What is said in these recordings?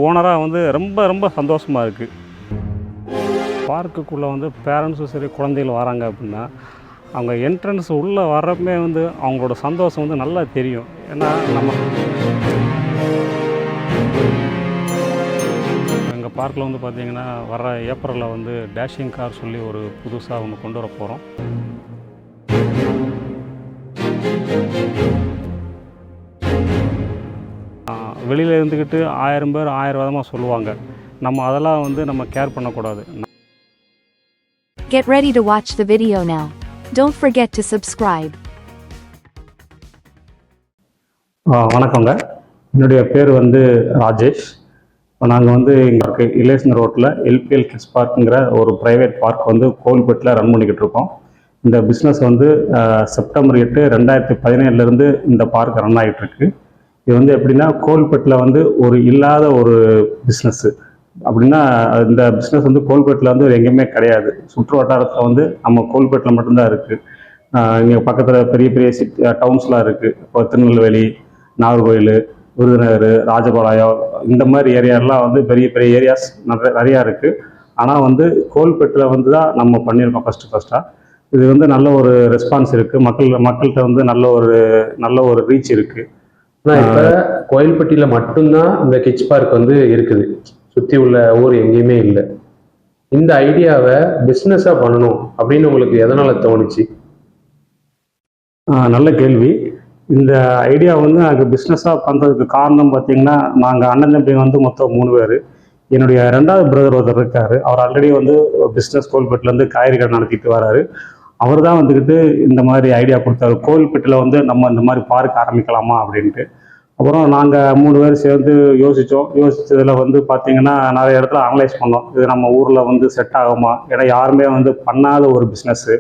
ஓனராக வந்து ரொம்ப ரொம்ப சந்தோஷமாக இருக்குது. பார்க்குக்குள்ளே வந்து பேரண்ட்ஸும் சரி குழந்தைகள் வராங்க அப்படின்னா அவங்க என்ட்ரன்ஸ் உள்ளே வர்றப்பமே வந்து அவங்களோட சந்தோஷம் வந்து நல்லா தெரியும். ஏன்னா நம்ம எங்கள் பார்க்கில் வந்து பார்த்திங்கன்னா வர ஏப்ரலில் வந்து டேஷிங் கார் சொல்லி ஒரு புதுசாக ஒன்று கொண்டு வர போகிறோம். வெளியில் இருந்துக்கிட்டு 1000 பேர் 1000 விதமாக சொல்லுவாங்க. நம்ம அதெல்லாம் வந்து நம்ம கேர் பண்ணக்கூடாது. Get ready to watch the video now. Don't forget to subscribe. வணக்கங்க, என்னுடைய பேர் வந்து ராஜேஷ். இப்போ நாங்கள் வந்து இங்கே இலேசன் ரோட்டில் எல்பிஎல் கிட்ஸ் பார்க்குங்கிற ஒரு ப்ரைவேட் பார்க் வந்து கோவில்பேட்டில் ரன் பண்ணிக்கிட்டு இருக்கோம். இந்த பிஸ்னஸ் வந்து செப்டம்பர் 8, 2017 இந்த பார்க் ரன் ஆகிட்டுருக்கு. இது வந்து எப்படின்னா கோவில்பேட்டில் வந்து ஒரு இல்லாத ஒரு பிஸ்னஸ்ஸு அப்படின்னா இந்த பிஸ்னஸ் வந்து கோவில்பேட்டில் வந்து எங்கேயுமே கிடையாது. சுற்று வட்டாரத்தில் வந்து நம்ம கோவில்பேட்டில் மட்டும்தான் இருக்குது. இங்கே பக்கத்தில் பெரிய பெரிய டவுன்ஸ்லாம் இருக்குது. இப்போ திருநெல்வேலி, நாகர்கோவில், விருதுநகர், ராஜபாளையம் இந்த மாதிரி ஏரியாலாம் வந்து பெரிய பெரிய ஏரியாஸ் நிறையா இருக்குது. ஆனால் வந்து கோவில்பேட்டில் வந்து தான் நம்ம பண்ணியிருக்கோம் ஃபஸ்ட்டாக. இது வந்து நல்ல ஒரு ரெஸ்பான்ஸ் இருக்குது. மக்கள்கிட்ட வந்து நல்ல ஒரு ரீச் இருக்குது. ஆனால் இப்போ கோயில்பட்டியில் மட்டும்தான் இந்த கிட்ஸ் பார்க் வந்து இருக்குது, சுற்றி உள்ள ஊர் எங்கேயுமே இல்லை. இந்த ஐடியாவை பிஸ்னஸாக பண்ணணும் அப்படின்னு உங்களுக்கு எதனால் தோணுச்சு? நல்ல கேள்வி. இந்த ஐடியா வந்து எனக்கு பிஸ்னஸாக பண்ணுறதுக்கு காரணம் பார்த்திங்கன்னா, நாங்கள் அண்ணன் தம்பி வந்து மொத்தம் 3 பேர். என்னுடைய 2வது பிரதர் ஒருத்தர் இருக்கார். அவர் ஆல்ரெடி வந்து பிஸ்னஸ் கோவில்பேட்டிலேருந்து காய்கறி கடை நடத்திட்டு வராரு. அவர் தான் வந்துக்கிட்டு இந்த மாதிரி ஐடியா கொடுத்தாரு, கோவில்பேட்டில் வந்து நம்ம இந்த மாதிரி பார்க் ஆரம்பிக்கலாமா அப்படின்ட்டு. அப்புறம் நாங்கள் 3 பேர் சேர்ந்து யோசித்ததில் வந்து பார்த்திங்கன்னா நிறைய இடத்துல அனலைஸ் பண்ணோம். இது நம்ம ஊரில் வந்து செட் ஆகுமா, ஏன்னா யாருமே வந்து பண்ணாத ஒரு பிஸ்னஸ்ஸு.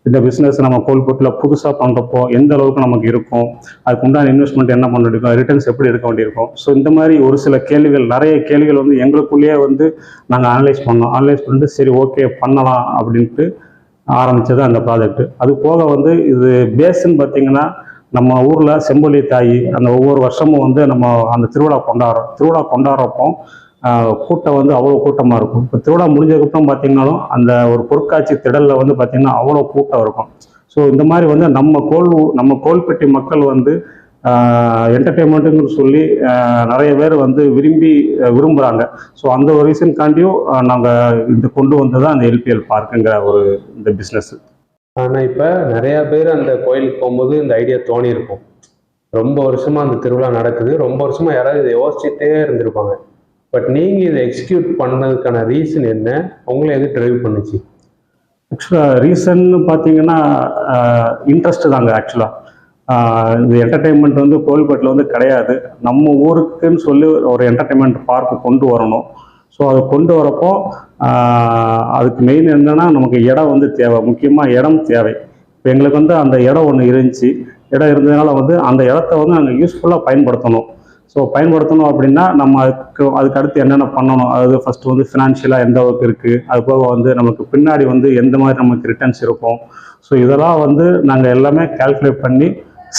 இந்த பிஸ்னஸ் நம்ம கோவில்பேட்டில் புதுசாக பண்ணுறப்போ எந்த அளவுக்கு நமக்கு இருக்கும், அதுக்கு உண்டான இன்வெஸ்ட்மெண்ட் என்ன பண்ண வேண்டியிருக்கும், ரிட்டர்ன்ஸ் எப்படி எடுக்க வேண்டியிருக்கும். ஸோ இந்த மாதிரி ஒரு சில நிறைய கேள்விகள் வந்து எங்களுக்குள்ளேயே வந்து நாங்கள் அனலைஸ் பண்ணிட்டு சரி ஓகே பண்ணலாம் அப்படின்ட்டு ஆரம்பித்தது அந்த ப்ராஜெக்ட். அது போக வந்து இது பேஸ்ன்னு பார்த்திங்கன்னா நம்ம ஊரில் செம்பொலி தாய் அந்த ஒவ்வொரு வருஷமும் வந்து நம்ம அந்த திருவிழா கொண்டாடுறப்போ கூட்டம் வந்து அவ்வளோ கூட்டமாக இருக்கும். இப்போ திருவிழா முடிஞ்சதுக்கப்புறம் பார்த்திங்கனாலும் அந்த ஒரு பொருட்காட்சி திடலில் வந்து பார்த்திங்கன்னா அவ்வளோ கூட்டம் இருக்கும். ஸோ இந்த மாதிரி வந்து நம்ம கோவில்பட்டி மக்கள் வந்து என்டர்டெயின்மெண்ட்டுன்னு சொல்லி நிறைய பேர் வந்து விரும்புகிறாங்க. ஸோ அந்த ஒரு ரீசன்காண்டியும் நாங்கள் இந்த கொண்டு வந்தது தான் அந்த எல்பிஎல் பார்க்குங்கிற இந்த பிஸ்னஸ். ஆனால் இப்போ நிறையா பேர் அந்த கோயிலுக்கு போகும்போது இந்த ஐடியா தோணி இருக்கும். ரொம்ப வருஷமாக அந்த திருவிழா நடக்குது, ரொம்ப வருஷமாக யாராவது இதை யோசிச்சுட்டே இருந்திருப்பாங்க. பட் நீங்கள் இதை எக்ஸிக்யூட் பண்ணதுக்கான ரீசன் என்ன? உங்களை எது ட்ரைவ் பண்ணுச்சு? ஆக்சுவலாக ரீசன்னு பார்த்தீங்கன்னா இன்ட்ரெஸ்ட் தாங்க. ஆக்சுவலாக இந்த என்டர்டெயின்மெண்ட் வந்து கோவில்பேட்டில் வந்து கிடையாது. நம்ம ஊருக்குன்னு சொல்லி ஒரு என்டர்டெயின்மெண்ட் பார்க்கு கொண்டு வரணும். ஸோ அது கொண்டு வரப்போ அதுக்கு மெயின் என்னென்னா நமக்கு இடம் வந்து தேவை, முக்கியமாக இடம் தேவை. இப்போ எங்களுக்கு வந்து அந்த இடம் ஒன்று இருந்துச்சு. இடம் இருந்ததுனால வந்து அந்த இடத்த வந்து நாங்கள் யூஸ்ஃபுல்லாக பயன்படுத்தணும். ஸோ பயன்படுத்தணும் அப்படின்னா நம்ம அதுக்கு அடுத்து என்னென்ன பண்ணணும், அதாவது ஃபஸ்ட்டு வந்து ஃபினான்ஷியலாக எந்த அளவுக்கு இருக்குது, அது போக வந்து நமக்கு பின்னாடி வந்து எந்த மாதிரி நமக்கு ரிட்டர்ன்ஸ் இருக்கும். ஸோ இதெல்லாம் வந்து நாங்கள் எல்லாமே கால்குலேட் பண்ணி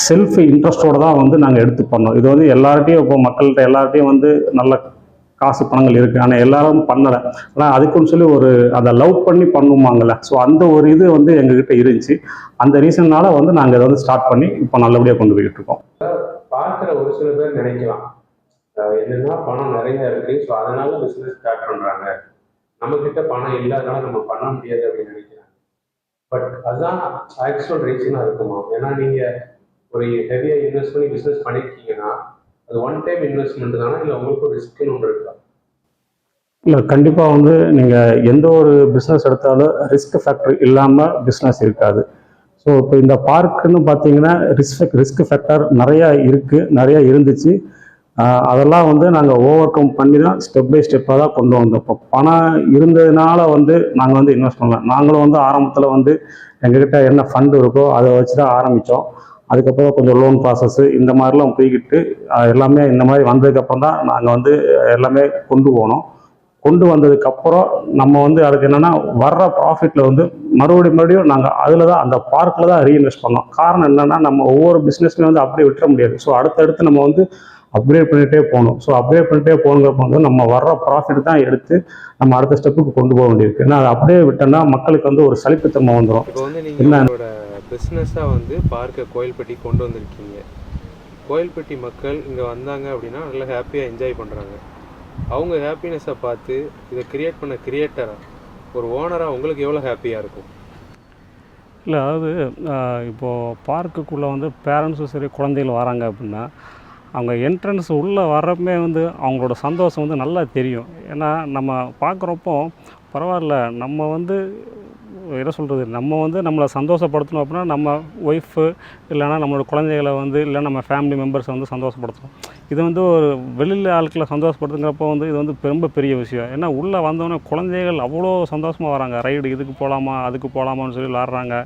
செல்ஃப் இன்ட்ரெஸ்டோடு தான் வந்து நாங்கள் எடுத்து பண்ணோம். இது வந்து எல்லார்ட்டையும் இப்போ மக்கள்கிட்ட எல்லார்ட்டையும் வந்து நல்ல காசு பணங்கள் இருக்குது, ஆனால் எல்லாரும் பண்ணலை. ஆனால் அதுக்குன்னு சொல்லி அதை லவ் பண்ணி பண்ணுவாங்கள்ல, ஸோ அந்த ஒரு இது வந்து எங்ககிட்ட இருந்துச்சு. அந்த ரீசன்னால வந்து நாங்கள் இதை வந்து ஸ்டார்ட் பண்ணி இப்போ நல்லபடியாக கொண்டு போய்கிட்டு இருக்கோம். பார்க்குற ஒரு சில பேர் நினைக்கலாம் என்னன்னா பணம் நிறைய இருக்குது, ஸோ அதனால பிஸ்னஸ் ஸ்டார்ட் பண்ணுறாங்க, நம்மக்கிட்ட பணம் இல்லாதனால நம்ம பண்ண முடியாது அப்படின்னு நினைக்கிறாங்க. பட் அதுதான் ஆக்சுவல் ரீசனாக இருக்குமா? ஏன்னா நீங்கள் ஒரு ஹெவியாக இன்வெஸ்ட் பண்ணி பிஸ்னஸ் பண்ணியிருக்கீங்கன்னா அது ஒன் டைம் இன்வெஸ்ட்மெண்ட் தானே, இல்லை உங்களுக்கு ஒரு ரிஸ்க்குன்னு ஒன்று இருக்கா? இல்லை, கண்டிப்பாக வந்து நீங்கள் எந்த ஒரு பிஸ்னஸ் எடுத்தாலும் ரிஸ்க் ஃபேக்டர் இல்லாமல் பிஸ்னஸ் இருக்காது. ஸோ இப்போ இந்த பார்க்குன்னு பார்த்தீங்கன்னா ரிஸ்க் ஃபேக்டர் நிறையா இருந்துச்சு. அதெல்லாம் வந்து நாங்கள் ஓவர் கம் பண்ணி தான் ஸ்டெப் பை ஸ்டெப்பாக தான் கொண்டு வந்தோம். இப்போ பணம் இருந்ததுனால வந்து நாங்கள் வந்து இன்வெஸ்ட் பண்ணலாம். நாங்களும் வந்து ஆரம்பத்தில் வந்து எங்ககிட்ட என்ன ஃபண்டு இருக்கோ அதை வச்சு தான் ஆரம்பித்தோம். அதுக்கப்புறம் கொஞ்சம் லோன் ப்ராசஸ்ஸு இந்த மாதிரிலாம் போய்கிட்டு எல்லாமே இந்த மாதிரி வந்ததுக்கப்புறம் தான் நாங்கள் வந்து எல்லாமே கொண்டு வந்ததுக்கப்புறம் நம்ம வந்து அதுக்கு என்னென்னா வர்ற ப்ராஃபிட்டில் வந்து மறுபடியும் நாங்கள் அதில் தான் அந்த பார்க்கில் தான் ரீஇன்வெஸ்ட் பண்ணோம். காரணம் என்னென்னா நம்ம ஒவ்வொரு பிஸ்னஸ்லையும் வந்து அப்படியே விட்டுற முடியாது. ஸோ அடுத்தடுத்து நம்ம வந்து அப்கிரேட் பண்ணிகிட்டே போகணும். ஸோ அப்கிரேட் பண்ணிகிட்டே போகணுங்கிறப்ப வந்து நம்ம வர்ற ப்ராஃபிட் தான் எடுத்து நம்ம அடுத்த ஸ்டெப்புக்கு கொண்டு போக வேண்டியிருக்கு. ஏன்னா அதை அப்படியே விட்டோம்னா மக்களுக்கு வந்து ஒரு சலிப்புத்தன்மை வந்துடும். இப்போ வந்து நீங்கள் என்ன உங்களோட பிஸ்னஸாக வந்து பார்க்க கோயில்பட்டி கொண்டு வந்திருக்கீங்க. கோயில்பட்டி மக்கள் இங்கே வந்தாங்க அப்படின்னா நல்லா ஹாப்பியாக என்ஜாய் பண்ணுறாங்க. அவங்க ஹாப்பினஸை பார்த்து இதை கிரியேட் பண்ண கிரியேட்டராக ஒரு ஓனராக உங்களுக்கு எவ்வளோ ஹாப்பியாக இருக்கும்? இல்லை, அதாவது இப்போது பார்க்குக்குள்ளே வந்து பேரண்ட்ஸும் சரி குழந்தைகள் வராங்க அப்படின்னா அவங்க என்ட்ரன்ஸ் உள்ளே வர்றப்பமே வந்து அவங்களோட சந்தோஷம் வந்து நல்லா தெரியும். ஏன்னா நம்ம பார்க்குறப்போ பரவாயில்ல, நம்ம வந்து என்ன சொல்கிறது, நம்ம வந்து நம்மளை சந்தோஷப்படுத்தணும் அப்படின்னா நம்ம ஒய்ஃபு இல்லைனா நம்மளோட குழந்தைகளை வந்து இல்லை நம்ம ஃபேமிலி மெம்பர்ஸை வந்து சந்தோஷப்படுத்தணும். இது வந்து ஒரு வெளியில் ஆட்களை சந்தோஷப்படுத்துங்கிறப்போ வந்து இது வந்து ரொம்ப பெரிய விஷயம். ஏன்னா உள்ளே வந்தோடனே குழந்தைகள் அவ்வளோ சந்தோஷமாக வராங்க. ரைடு இதுக்கு போகலாமா அதுக்கு போகலாமான்னு சொல்லி விளாட்றாங்க.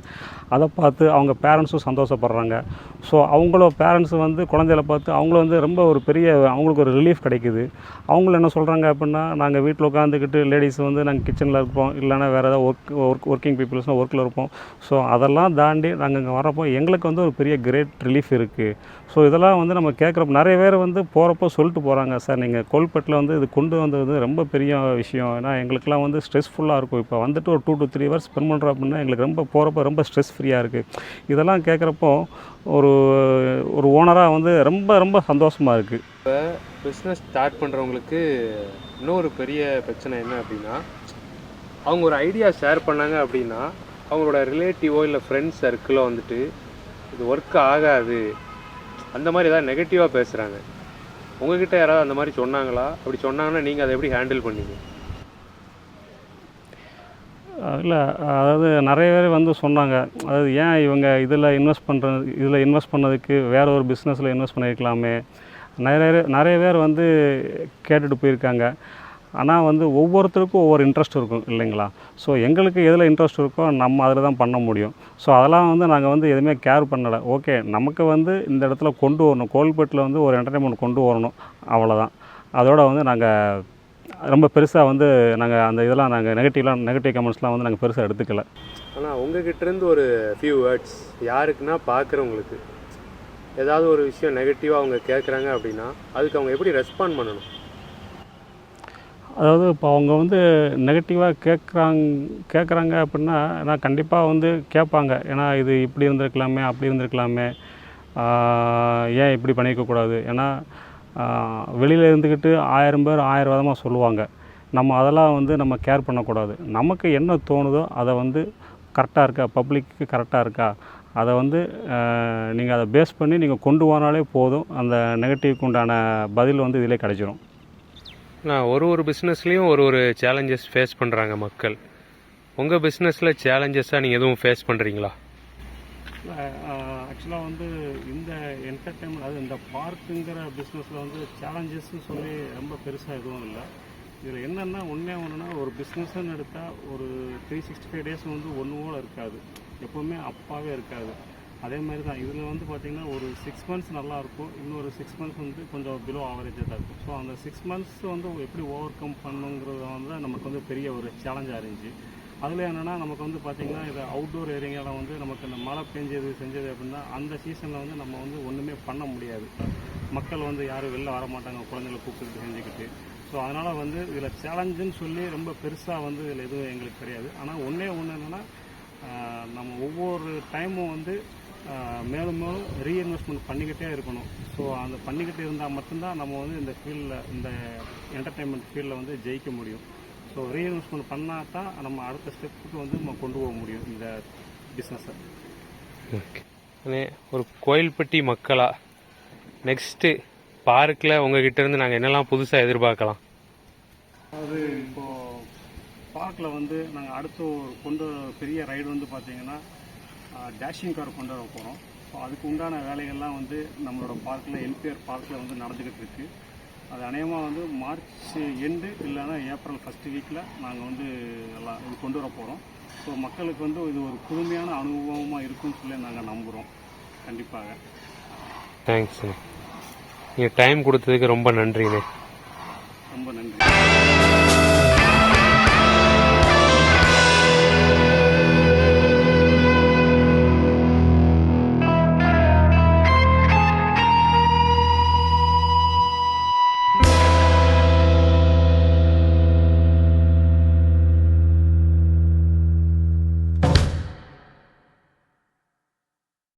அதை பார்த்து அவங்க பேரண்ட்ஸும் சந்தோஷப்படுறாங்க. ஸோ அவங்களோட பேரண்ட்ஸ் வந்து குழந்தைகளை பார்த்து அவங்களும் வந்து ரொம்ப ஒரு பெரிய அவங்களுக்கு ஒரு ரிலீஃப் கிடைக்குது. அவங்களும் என்ன சொல்கிறாங்க அப்படின்னா, நாங்கள் வீட்டில் உட்காந்துக்கிட்டு லேடிஸ் வந்து நாங்கள் கிச்சனில் இருப்போம், இல்லைனா வேறு ஏதாவது ஒர்க்கிங் பீப்புள்ஸ்னால் ஒர்க்கில் இருப்போம். ஸோ அதெல்லாம் தாண்டி நாங்கள் இங்கே வரப்போ எங்களுக்கு வந்து ஒரு பெரிய கிரேட் ரிலீஃப் இருக்குது. ஸோ இதெல்லாம் வந்து நம்ம கேட்குறப்ப நிறைய பேர் வந்து போகிறப்போ சொல்லிட்டு போகிறாங்க, சார் நீங்கள் கோல்பேட்டில் வந்து இது கொண்டு வந்தது வந்து ரொம்ப பெரிய விஷயம். ஏன்னா எங்களுக்கெல்லாம் வந்து ஸ்ட்ரெஸ்ஃபுல்லாக இருக்கும். இப்போ வந்துட்டு ஒரு 2 to 3 hours ஸ்பெண்ட் பண்ணுறோம் அப்படின்னா எங்களுக்கு ரொம்ப போகிறப்போ ரொம்ப ஸ்ட்ரெஸ் ஃப்ரீயாக இருக்குது. இதெல்லாம் கேட்குறப்போ ஒரு ஒரு ஓனராக வந்து ரொம்ப ரொம்ப சந்தோஷமாக இருக்குது. இப்போ பிஸ்னஸ் ஸ்டார்ட் பண்ணுறவங்களுக்கு இன்னொரு பெரிய பிரச்சனை என்ன அப்படின்னா, அவங்க ஒரு ஐடியா ஷேர் பண்ணாங்க அப்படின்னா அவங்களோட ரிலேட்டிவோ இல்லை ஃப்ரெண்ட்ஸ் சர்க்கிளோ வந்துட்டு இது ஒர்க் ஆகாது அந்த மாதிரி ஏதாவது நெகட்டிவாக பேசுகிறாங்க. உங்ககிட்ட யாராவது அந்த மாதிரி சொன்னாங்களா? அப்படி சொன்னாங்கன்னா நீங்கள் அதை எப்படி ஹேண்டில் பண்ணீங்க? இல்லை, அதாவது நிறைய பேர் வந்து சொன்னாங்க, அதாவது ஏன் இவங்க இதில் இன்வெஸ்ட் பண்ணதுக்கு வேற ஒரு பிஸ்னஸில் இன்வெஸ்ட் பண்ணியிருக்கலாமே. நிறைய பேர் வந்து கேட்டுட்டு போயிருக்காங்க. ஆனால் வந்து ஒவ்வொருத்தருக்கும் ஒவ்வொரு இன்ட்ரெஸ்ட் இருக்கும் இல்லைங்களா. ஸோ எங்களுக்கு எதில் இன்ட்ரெஸ்ட் இருக்கோ நம்ம அதில் தான் பண்ண முடியும். ஸோ அதெல்லாம் வந்து நாங்கள் வந்து எதுவுமே கேர் பண்ணலை. ஓகே, நமக்கு வந்து இந்த இடத்துல கொண்டு வரணும், கோல்பேட்டில் வந்து ஒரு என்டர்டைன்மெண்ட் கொண்டு வரணும், அவ்வளோதான். அதோட வந்து நாங்கள் ரொம்ப பெருசாக வந்து நாங்கள் அந்த இதெல்லாம் நாங்கள் நெகட்டிவ் கமெண்ட்ஸ்லாம் வந்து நாங்கள் பெருசாக எடுத்துக்கல. ஆனால் உங்ககிட்டேருந்து ஒரு ஃபியூ வேர்ட்ஸ் யாருக்குன்னா பார்க்குறவங்களுக்கு ஏதாவது ஒரு விஷயம் நெகட்டிவாக அவங்க கேட்குறாங்க அப்படின்னா அதுக்கு அவங்க எப்படி ரெஸ்பாண்ட் பண்ணணும்? அதாவது இப்போ அவங்க வந்து நெகட்டிவாக கேட்குறாங்க அப்படின்னா நான் கண்டிப்பாக வந்து கேட்பாங்க. ஏன்னா இது இப்படி இருந்திருக்கலாமே, அப்படி இருந்திருக்கலாமே, ஏன் இப்படி பண்ணியிருக்கக்கூடாது. ஏன்னா வெளியில் இருந்துக்கிட்டு 1000 பேர் 1000 விதமாக சொல்லுவாங்க. நம்ம அதெல்லாம் வந்து நம்ம கேர் பண்ணக்கூடாது. நமக்கு என்ன தோணுதோ அதை வந்து கரெக்டாக இருக்கா, பப்ளிக்கு கரெக்டாக இருக்கா, அதை வந்து நீங்கள் அதை பேஸ் பண்ணி நீங்கள் கொண்டு போனாலே போதும். அந்த நெகட்டிவ்க்கு உண்டான பதில் வந்து இதிலே கிடைச்சிரும். நான் ஒரு பிஸ்னஸ்லேயும் ஒரு சேலஞ்சஸ் ஃபேஸ் பண்ணுறாங்க மக்கள். உங்கள் பிஸ்னஸில் சேலஞ்சஸாக நீங்கள் எதுவும் ஃபேஸ் பண்ணுறீங்களா? ஆக்சுவலாக வந்து இந்த என்டர்டைன்மெண்ட், அது இந்த பார்க்குங்கிற பிஸ்னஸில் வந்து சேலஞ்சஸ்ன்னு சொல்லி ரொம்ப பெருசாக எதுவும் இல்லை. இதில் என்னென்னா ஒன்றுனா ஒரு பிஸ்னஸ்ன்னு எடுத்தால் ஒரு 365 days வந்து ஒன்று போல் இருக்காது, எப்போவுமே அப்பாவே இருக்காது. அதே மாதிரி தான் இதில் வந்து பார்த்திங்கன்னா ஒரு 6 months நல்லாயிருக்கும், இன்னொரு 6 months வந்து கொஞ்சம் பிலோ ஆவரேஜாக தான் இருக்கும். ஸோ அந்த 6 months வந்து எப்படி ஓவர் கம் பண்ணுங்கிறது வந்து நமக்கு வந்து பெரிய ஒரு சேலஞ்சாக இருந்துச்சு. அதில் என்னென்னா நமக்கு வந்து பார்த்திங்கன்னா இது அவுட்டோர் ஏரியாவில் வந்து நமக்கு இந்த மழை செஞ்சது அப்படின்னா அந்த சீசனில் வந்து நம்ம வந்து ஒன்றுமே பண்ண முடியாது. மக்கள் வந்து யாரும் வெளில வர மாட்டாங்க, குழந்தைகளை கூப்பிட்டு செஞ்சுக்கிட்டு. ஸோ அதனால் வந்து இதில் சேலஞ்சுன்னு சொல்லி ரொம்ப பெருசாக வந்து இதில் எதுவும் எங்களுக்கு கிடையாது. ஆனால் ஒன்று என்னென்னா நம்ம ஒவ்வொரு டைமும் வந்து மேலும் மேலும் ரீஇன்வெஸ்ட்மெண்ட் பண்ணிக்கிட்டே இருக்கணும். ஸோ அந்த பண்ணிக்கிட்டே இருந்தால் மட்டும்தான் நம்ம வந்து இந்த ஃபீல்டில், இந்த என்டர்டைன்மெண்ட் ஃபீல்டில் வந்து ஜெயிக்க முடியும். ஸோ ரீஇன்வெஸ்ட்மெண்ட் பண்ணால் தான் நம்ம அடுத்த ஸ்டெப்புக்கு வந்து நம்ம கொண்டு போக முடியும் இந்த பிஸ்னஸை. ஓகே, ஒரு கோயில்பட்டி மக்களாக நெக்ஸ்ட்டு பார்க்கில் உங்ககிட்டேருந்து நாங்கள் என்னெல்லாம் புதுசாக எதிர்பார்க்கலாம்? அது இப்போது பார்க்கில் வந்து நாங்கள் அடுத்து கொண்டு பெரிய ரைடு வந்து பார்த்திங்கன்னா டேஷிங் கார் கொண்டு வர போகிறோம். ஸோ அதுக்கு உண்டான வேலைகள்லாம் வந்து நம்மளோட பார்க்கில் எல்பிஆர் பார்க்கில் வந்து நடந்துக்கிட்டு இருக்குது. அது அநேகமாக வந்து மார்ச் எண்டு இல்லைன்னா ஏப்ரல் ஃபஸ்ட்டு வீக்கில் நாங்கள் வந்து எல்லாம் இது கொண்டு வர போகிறோம். ஸோ மக்களுக்கு வந்து இது ஒரு புதுமையான அனுபவமாக இருக்கும்னு சொல்லி நாங்கள் நம்புகிறோம். கண்டிப்பாக. தேங்க்ஸ்ண்ணே, நீங்கள் டைம் கொடுத்ததுக்கு ரொம்ப நன்றிண்ணே. ரொம்ப நன்றி.